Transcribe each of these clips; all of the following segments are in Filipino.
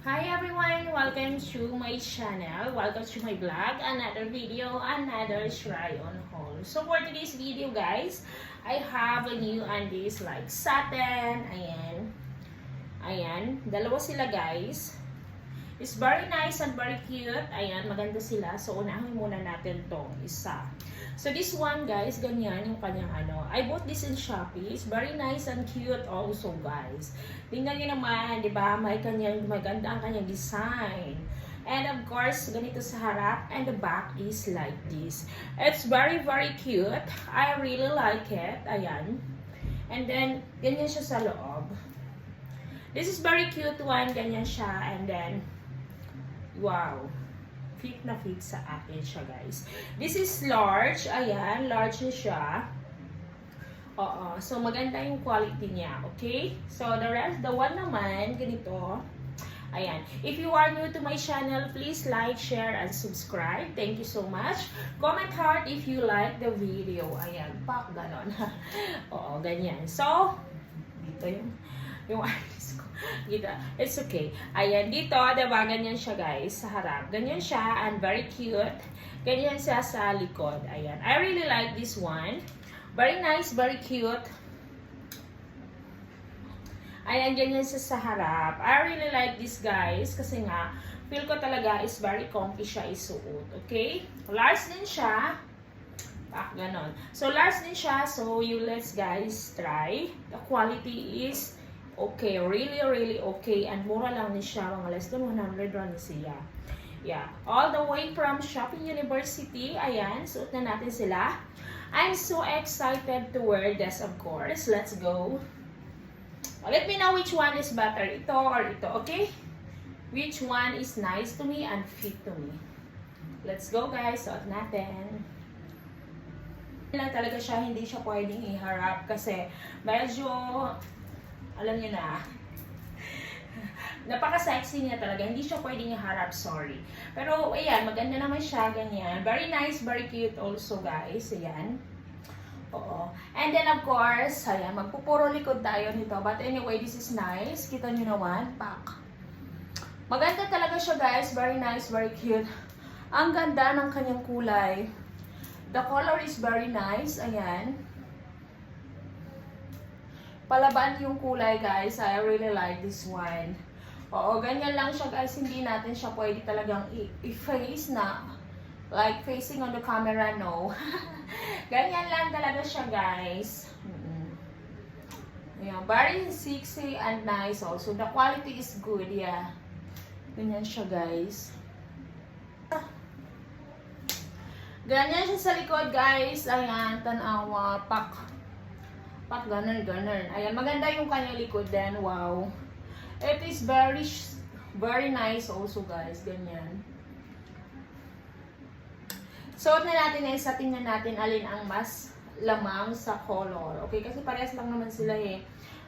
Hi everyone! Welcome to my channel. Welcome to my vlog. Another video, another try on haul. So for today's video guys, I have a new undies like satin. Ayan. Ayan. Dalawa sila guys. It's very nice and very cute. Ayan, maganda sila. So, unahin muna natin tong isa. So, this one, guys, ganyan yung kanyang ano. I bought this in Shopee. It's very nice and cute also, guys. Tingnan nyo naman, di ba? May kanyang, maganda ang kanyang design. And of course, ganito sa harap. And the back is like this. It's very, very cute. I really like it. Ayan. And then, ganyan siya sa loob. This is very cute one. Ganyan siya. And then, wow. Fit na fit sa akin siya, guys. This is large. Ayan, large na siya. Oo. So, maganda yung quality niya. Okay? So, the one naman, ganito. Ayan. If you are new to my channel, please like, share, and subscribe. Thank you so much. Comment heart if you like the video. Ayan. Pak, ganon. Oo, ganyan. So, dito yung artist ko. Dito. It's okay. Ayan, dito, diba, ganyan siya guys, sa harap. Ganyan siya, and very cute. Ganyan siya sa likod. Ayan. I really like this one. Very nice, very cute. Ayan, ganyan siya sa harap. I really like this guys, kasi nga, feel ko talaga is very comfy siya isuot. Okay? Large din siya. Ganon. So, large din siya. So, let's guys try. The quality is okay, really okay, and mura lang ni siya, mga less than 100 rand siya. Yeah, all the way from Shopping University. Ayan, suot na natin sila. I'm so excited to wear this, of course. Let's go. Let me know which one is better, ito or ito, okay? Which one is nice to me and fit to me. Let's go guys, suot natin. Lang talaga siya, hindi siya pwedeng iharap kasi medyo alam niyo na, napaka-sexy niya talaga. Hindi siya pwedeng iharap, sorry. Pero, ayan, maganda naman siya, ganyan. Very nice, very cute also, guys. Ayan. Oo. And then, of course, ayan, magpupuro likod tayo nito. But anyway, this is nice. Kita niyo naman, pak. Maganda talaga siya, guys. Very nice, very cute. Ang ganda ng kanyang kulay. The color is very nice. Ayan. Palaban yung kulay, guys. I really like this one. Oo, ganyan lang siya, guys. Hindi natin siya pwede talagang i-face na like facing on the camera, no. Ganyan lang talaga siya, guys. Yeah, very sexy and nice also. The quality is good, yeah. Ganyan siya, guys. Ganyan siya sa likod, guys. Ayan, tanawa, pak, ganun. Ayan, maganda yung kanyang likod din. Wow. It is very nice also, guys. Ganyan. Suot na natin ngayon sa tingnan natin alin ang mas lamang sa color. Okay, kasi parehas lang naman sila eh.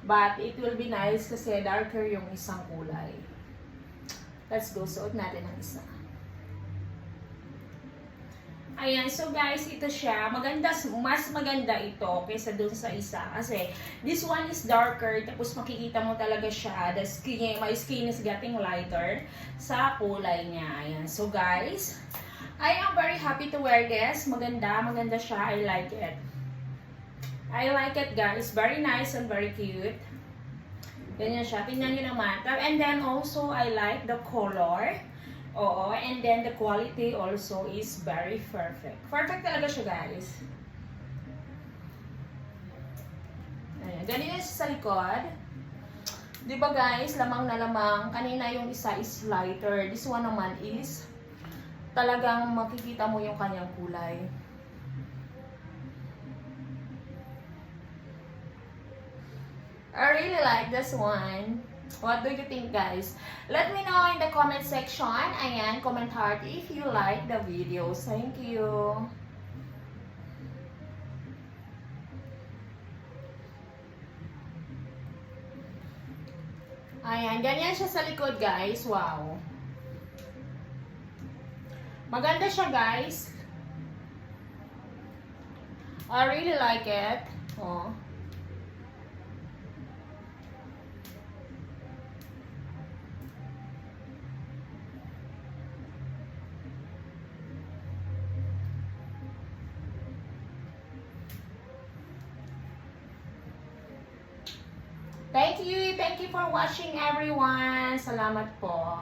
But it will be nice kasi darker yung isang kulay. Let's go. Suot natin ang isa. Ayan, so guys, ito siya. Maganda, mas maganda ito kaysa dun sa isa. Kasi, this one is darker, tapos makikita mo talaga siya, my skin is getting lighter sa kulay niya. Ayan, so guys, I am very happy to wear this. Maganda siya. I like it. I like it, guys. Very nice and very cute. Ganyan siya. Tingnan nyo naman. And then also, I like the color. Oo, and then the quality also is very perfect. Perfect talaga siya, guys. Ayan, ganyan siya sa likod. Diba guys, lamang na lamang. Kanina yung isa is lighter. This one naman is talagang makikita mo yung kanyang kulay. I really like this one. What do you think, guys? Let me know in the comment section. Ayan, comment heart if you like the videos. Thank you. Ayan, ganyan siya sa likod, guys. Wow. Maganda siya, guys. I really like it. Oh. Thank you for watching everyone. Salamat po.